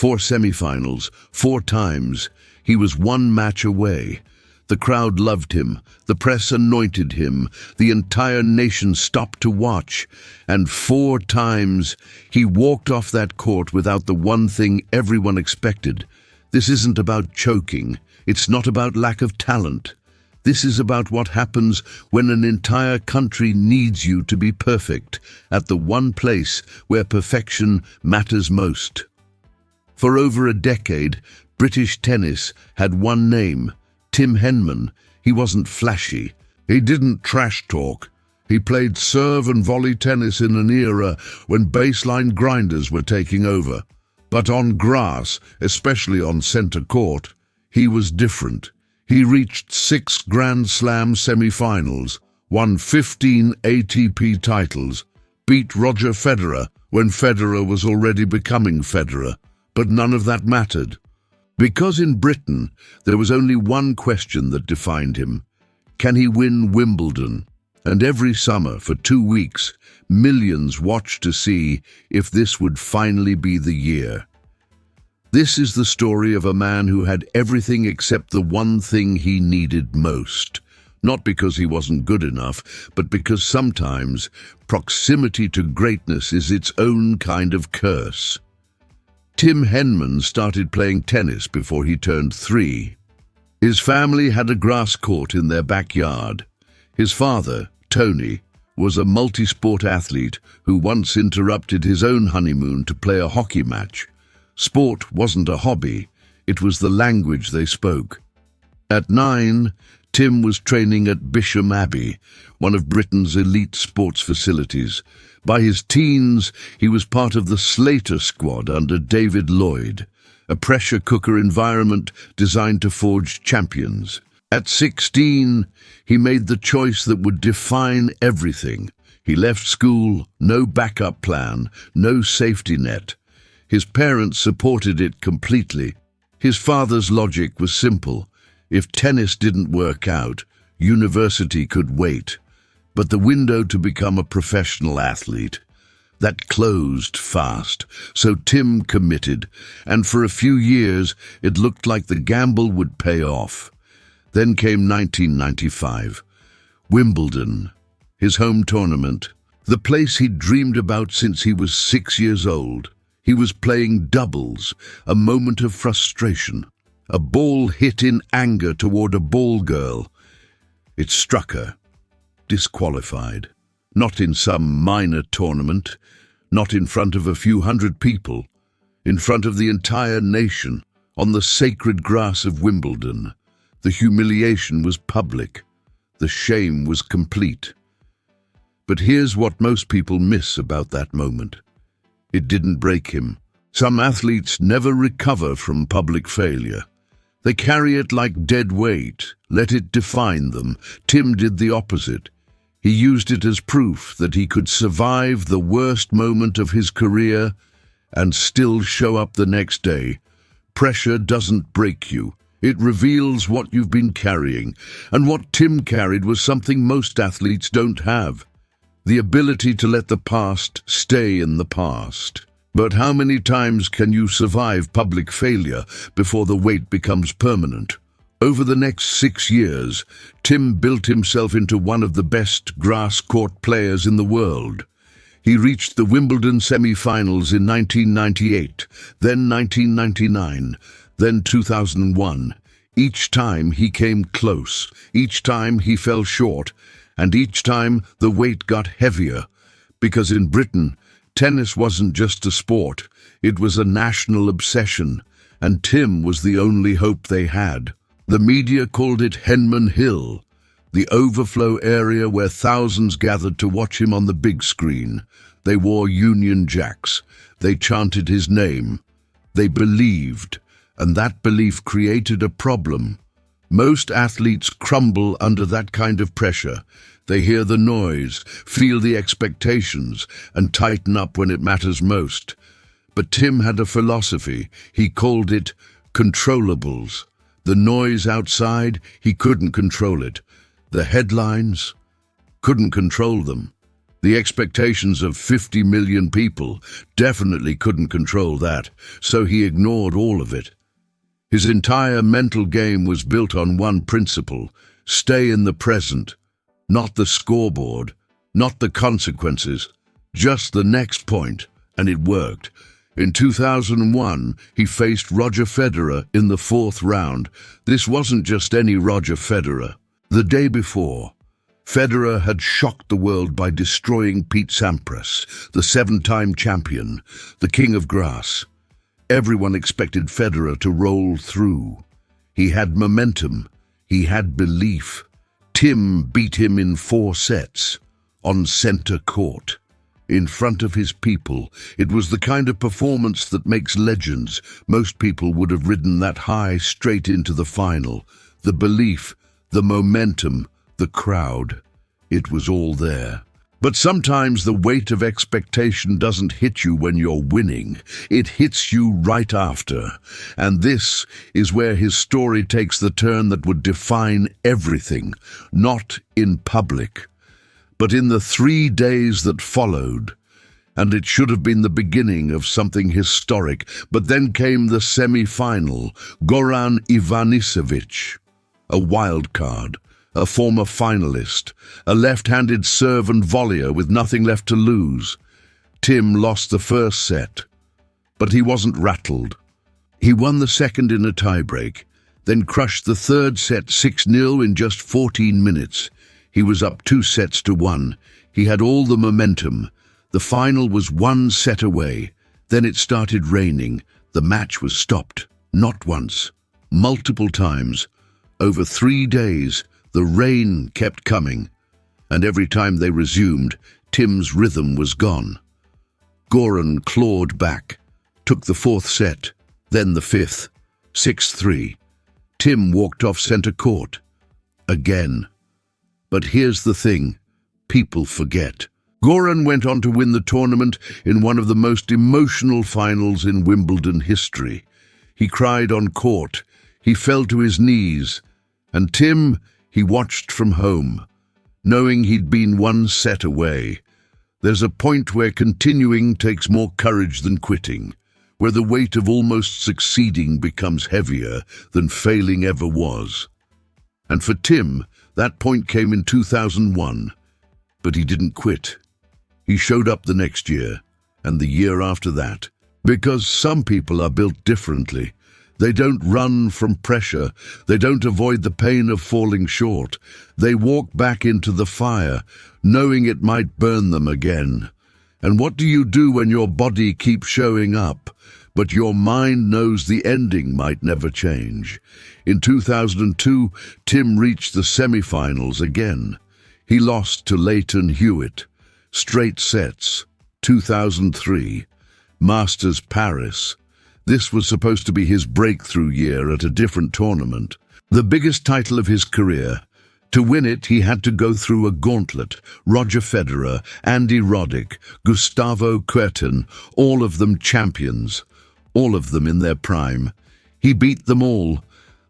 4 semifinals, 4 times. He was one match away. The crowd loved him, the press anointed him, the entire nation stopped to watch, and 4 times he walked off that court without the one thing everyone expected. This isn't about choking, it's not about lack of talent. This is about what happens when an entire country needs you to be perfect, at the one place where perfection matters most. For over a decade, British tennis had one name, Tim Henman. He wasn't flashy. He didn't trash talk. He played serve and volley tennis in an era when baseline grinders were taking over. But on grass, especially on centre court, he was different. He reached 6 Grand Slam semi-finals, won 15 ATP titles, beat Roger Federer when Federer was already becoming Federer. But none of that mattered. Because in Britain, there was only one question that defined him. Can he win Wimbledon? And every summer, for 2 weeks, millions watched to see if this would finally be the year. This is the story of a man who had everything except the one thing he needed most. Not because he wasn't good enough, but because sometimes proximity to greatness is its own kind of curse. Tim Henman started playing tennis before he turned 3. His family had a grass court in their backyard. His father, Tony, was a multi-sport athlete who once interrupted his own honeymoon to play a hockey match. Sport wasn't a hobby, it was the language they spoke. At 9, Tim was training at Bisham Abbey, one of Britain's elite sports facilities. By his teens, he was part of the Slater squad under David Lloyd, a pressure cooker environment designed to forge champions. At 16, he made the choice that would define everything. He left school, no backup plan, no safety net. His parents supported it completely. His father's logic was simple. If tennis didn't work out, university could wait. But the window to become a professional athlete, that closed fast. So Tim committed, and for a few years it looked like the gamble would pay off. Then came 1995. Wimbledon, his home tournament, the place he'd dreamed about since he was 6 years old. He was playing doubles, a moment of frustration. A ball hit in anger toward a ball girl. It struck her. Disqualified. Not in some minor tournament, not in front of a few hundred people, in front of the entire nation, on the sacred grass of Wimbledon. The humiliation was public. The shame was complete. But here's what most people miss about that moment. It didn't break him. Some athletes never recover from public failure. They carry it like dead weight, let it define them. Tim did the opposite. He used it as proof that he could survive the worst moment of his career and still show up the next day. Pressure doesn't break you. It reveals what you've been carrying, and what Tim carried was something most athletes don't have. The ability to let the past stay in the past. But how many times can you survive public failure before the weight becomes permanent? Over the next 6 years, Tim built himself into one of the best grass court players in the world. He reached the Wimbledon semi-finals in 1998, then 1999, then 2001. Each time he came close, each time he fell short, and each time the weight got heavier. Because in Britain, tennis wasn't just a sport, it was a national obsession, and Tim was the only hope they had. The media called it Henman Hill, the overflow area where thousands gathered to watch him on the big screen. They wore Union Jacks. They chanted his name. They believed, and that belief created a problem. Most athletes crumble under that kind of pressure. They hear the noise, feel the expectations, and tighten up when it matters most. But Tim had a philosophy. He called it controllables. The noise outside, he couldn't control it. The headlines, couldn't control them. The expectations of 50 million people definitely couldn't control that, so he ignored all of it. His entire mental game was built on one principle: stay in the present, not the scoreboard, not the consequences, just the next point, and it worked. In 2001, he faced Roger Federer in the fourth round. This wasn't just any Roger Federer. The day before, Federer had shocked the world by destroying Pete Sampras, the seven-time champion, the king of grass. Everyone expected Federer to roll through. He had momentum. He had belief. Tim beat him in 4 sets, on center court, in front of his people. It was the kind of performance that makes legends. Most people would have ridden that high straight into the final. The belief, the momentum, the crowd. It was all there. But sometimes the weight of expectation doesn't hit you when you're winning. It hits you right after. And this is where his story takes the turn that would define everything, not in public, but in the 3 days that followed. And it should have been the beginning of something historic. But then came the semi-final. Goran Ivanisevic, a wild card, a former finalist, a left-handed serve and volleyer with nothing left to lose. Tim lost the first set, but he wasn't rattled. He won the second in a tiebreak, then crushed the third set 6-0 in just 14 minutes. He was up 2-1. He had all the momentum. The final was 1 set away. Then it started raining. The match was stopped, not once, multiple times. Over 3 days, the rain kept coming, and every time they resumed, Tim's rhythm was gone. Goran clawed back, took the 4th set, then the 5th, 6-3. Tim walked off center court. Again. But here's the thing, people forget. Goran went on to win the tournament in one of the most emotional finals in Wimbledon history. He cried on court, he fell to his knees, and Tim, he watched from home, knowing he'd been 1 set away. There's a point where continuing takes more courage than quitting, where the weight of almost succeeding becomes heavier than failing ever was. And for Tim, that point came in 2001, but he didn't quit. He showed up the next year, and the year after that, because some people are built differently. They don't run from pressure. They don't avoid the pain of falling short. They walk back into the fire, knowing it might burn them again. And what do you do when your body keeps showing up, but your mind knows the ending might never change? In 2002, Tim reached the semifinals again. He lost to Leighton Hewitt. Straight sets. 2003. Masters Paris. This was supposed to be his breakthrough year at a different tournament. The biggest title of his career. To win it, he had to go through a gauntlet. Roger Federer, Andy Roddick, Gustavo Kuerten, all of them champions. All of them in their prime. He beat them all.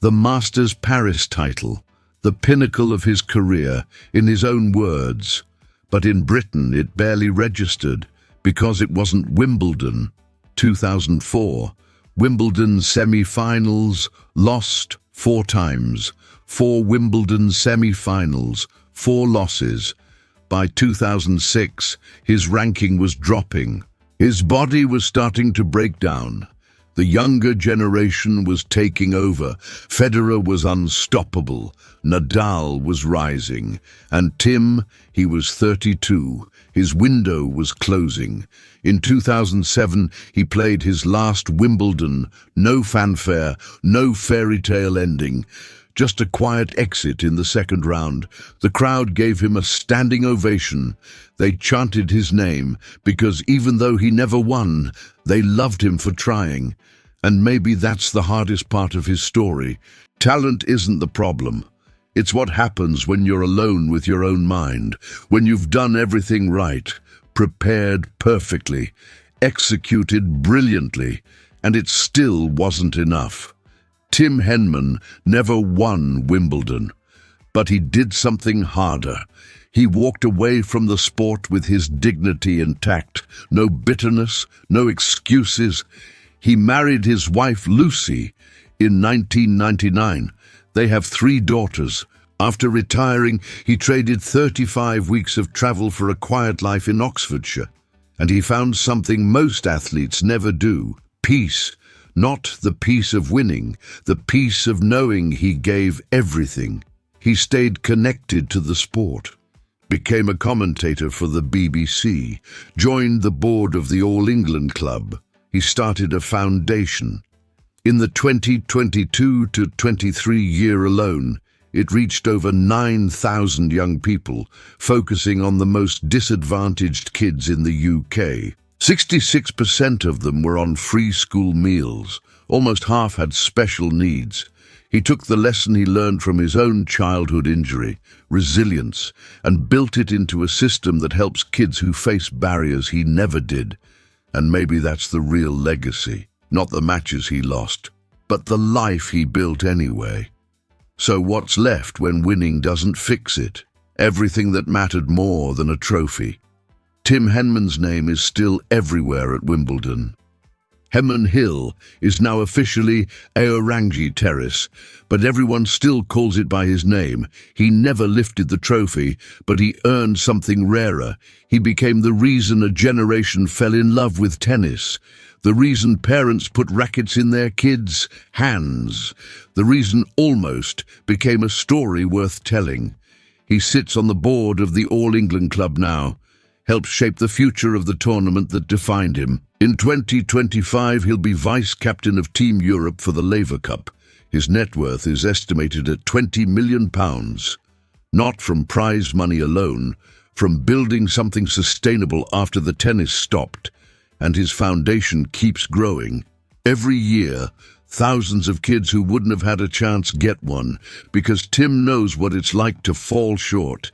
The Masters Paris title. The pinnacle of his career, in his own words. But in Britain, it barely registered, because it wasn't Wimbledon. 2004. Wimbledon semi-finals, lost 4 times. 4 Wimbledon semi-finals, 4 losses. By 2006, his ranking was dropping. His body was starting to break down. The younger generation was taking over. Federer was unstoppable. Nadal was rising. And Tim, he was 32. His window was closing. In 2007, he played his last Wimbledon. No fanfare, no fairy tale ending. Just a quiet exit in the second round. The crowd gave him a standing ovation. They chanted his name because even though he never won, they loved him for trying. And maybe that's the hardest part of his story. Talent isn't the problem. It's what happens when you're alone with your own mind, when you've done everything right, prepared perfectly, executed brilliantly, and it still wasn't enough. Tim Henman never won Wimbledon, but he did something harder. He walked away from the sport with his dignity intact. No bitterness, no excuses. He married his wife Lucy in 1999. They have 3 daughters. After retiring, he traded 35 weeks of travel for a quiet life in Oxfordshire. And he found something most athletes never do: peace. Not the peace of winning, the peace of knowing he gave everything. He stayed connected to the sport, became a commentator for the BBC, joined the board of the All England Club. He started a foundation. In the 2022 to 23 year alone, it reached over 9,000 young people, focusing on the most disadvantaged kids in the UK. 66% of them were on free school meals. Almost half had special needs. He took the lesson he learned from his own childhood injury, resilience, and built it into a system that helps kids who face barriers he never did. And maybe that's the real legacy. Not the matches he lost, but the life he built anyway. So what's left when winning doesn't fix it? Everything that mattered more than a trophy. Tim Henman's name is still everywhere at Wimbledon. Henman Hill is now officially Aorangi Terrace, but everyone still calls it by his name. He never lifted the trophy, but he earned something rarer. He became the reason a generation fell in love with tennis, the reason parents put rackets in their kids' hands, the reason almost became a story worth telling. He sits on the board of the All England Club now, helps shape the future of the tournament that defined him. In 2025, he'll be vice-captain of Team Europe for the Laver Cup. His net worth is estimated at £20 million. Not from prize money alone, from building something sustainable after the tennis stopped, and his foundation keeps growing. Every year, thousands of kids who wouldn't have had a chance get one, because Tim knows what it's like to fall short.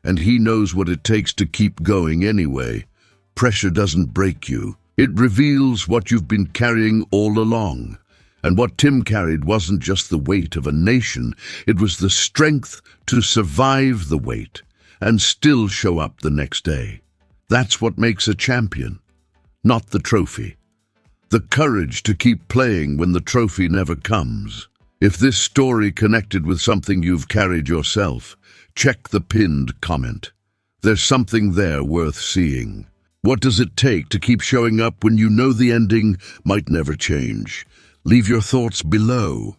And he knows what it takes to keep going anyway. Pressure doesn't break you. It reveals what you've been carrying all along. And what Tim carried wasn't just the weight of a nation, it was the strength to survive the weight and still show up the next day. That's what makes a champion, not the trophy. The courage to keep playing when the trophy never comes. If this story connected with something you've carried yourself, check the pinned comment. There's something there worth seeing. What does it take to keep showing up when you know the ending might never change? Leave your thoughts below.